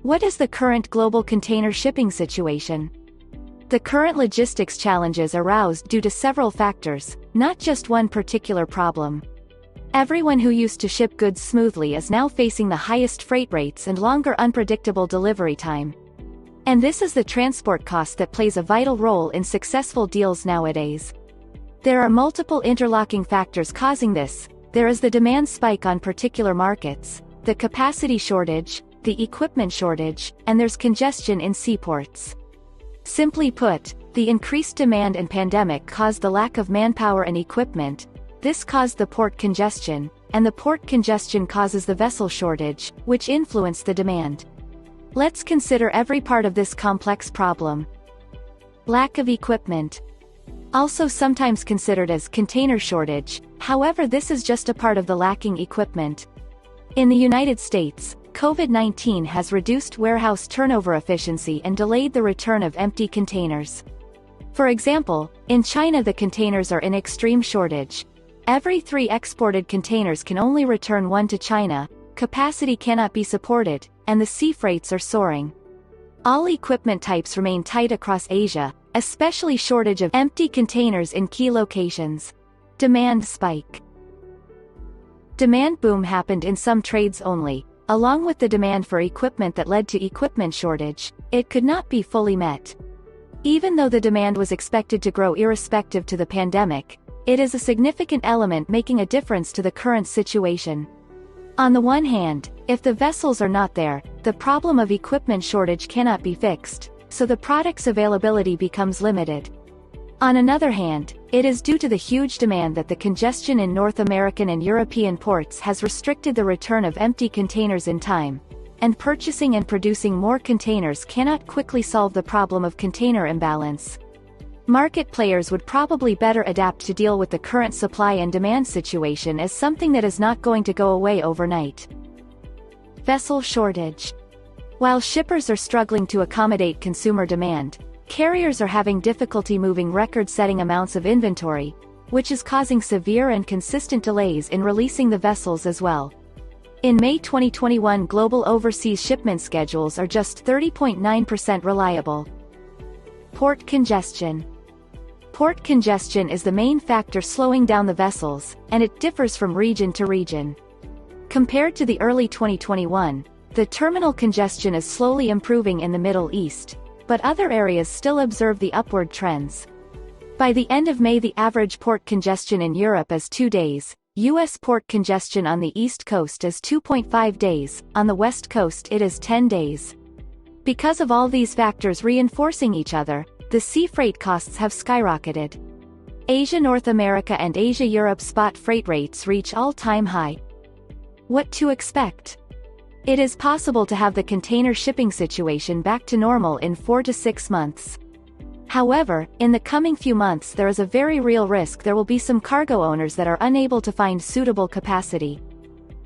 What is the current global container shipping situation? The current logistics challenges arise due to several factors, not just one particular problem. Everyone who used to ship goods smoothly is now facing the highest freight rates and longer unpredictable delivery time. And this is the transport cost that plays a vital role in successful deals nowadays. There are multiple interlocking factors causing this. There is the demand spike on particular markets, the capacity shortage, the equipment shortage, and there's congestion in seaports. Simply put, the increased demand and pandemic caused the lack of manpower and equipment. This caused the port congestion, and the port congestion causes the vessel shortage, which influenced the demand. Let's consider every part of this complex problem. Lack of equipment. Also sometimes considered as container shortage, however this is just a part of the lacking equipment. In the United States, COVID-19 has reduced warehouse turnover efficiency and delayed the return of empty containers. For example, in China the containers are in extreme shortage. Every 3 exported containers can only return 1 to China, capacity cannot be supported, and the sea freights are soaring. All equipment types remain tight across Asia, especially shortage of empty containers in key locations. Demand spike. Demand boom happened in some trades only. Along with the demand for equipment that led to equipment shortage, it could not be fully met. Even though the demand was expected to grow irrespective to the pandemic, it is a significant element making a difference to the current situation. On the one hand, if the vessels are not there, the problem of equipment shortage cannot be fixed, so the product's availability becomes limited. On another hand, it is due to the huge demand that the congestion in North American and European ports has restricted the return of empty containers in time, and purchasing and producing more containers cannot quickly solve the problem of container imbalance. Market players would probably better adapt to deal with the current supply and demand situation as something that is not going to go away overnight. Vessel shortage. While shippers are struggling to accommodate consumer demand, carriers are having difficulty moving record-setting amounts of inventory, which is causing severe and consistent delays in releasing the vessels as well. In May 2021, global overseas shipment schedules are just 30.9% reliable. Port congestion. Port congestion is the main factor slowing down the vessels, and it differs from region to region. Compared to the early 2021, the terminal congestion is slowly improving in the Middle East, but other areas still observe the upward trends. By the end of May, the average port congestion in Europe is 2 days, U.S. port congestion on the East Coast is 2.5 days, on the West Coast it is 10 days. Because of all these factors reinforcing each other, the sea freight costs have skyrocketed. Asia-North America and Asia-Europe spot freight rates reach all-time high. What to expect? It is possible to have the container shipping situation back to normal in 4 to 6 months. However, in the coming few months there is a very real risk there will be some cargo owners that are unable to find suitable capacity.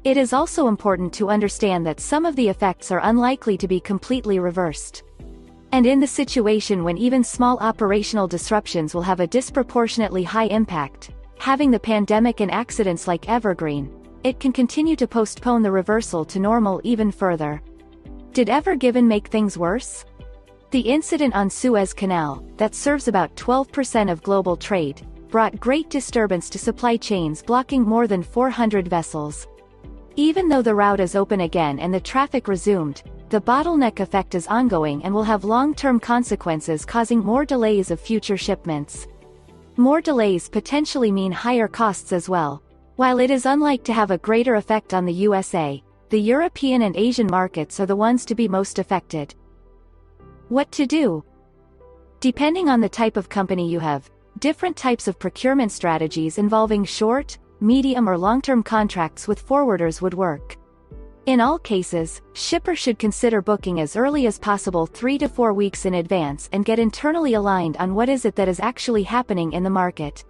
It is also important to understand that some of the effects are unlikely to be completely reversed. And in the situation when even small operational disruptions will have a disproportionately high impact, having the pandemic and accidents like Evergreen, it can continue to postpone the reversal to normal even further. Did Ever Given make things worse? The incident on Suez Canal, that serves about 12% of global trade, brought great disturbance to supply chains, blocking more than 400 vessels. Even though the route is open again and the traffic resumed, the bottleneck effect is ongoing and will have long-term consequences, causing more delays of future shipments. More delays potentially mean higher costs as well. While it is unlikely to have a greater effect on the USA, the European and Asian markets are the ones to be most affected. What to do? Depending on the type of company you have, different types of procurement strategies involving short, medium or long-term contracts with forwarders would work. In all cases, shippers should consider booking as early as possible 3 to 4 weeks in advance and get internally aligned on what is it that is actually happening in the market.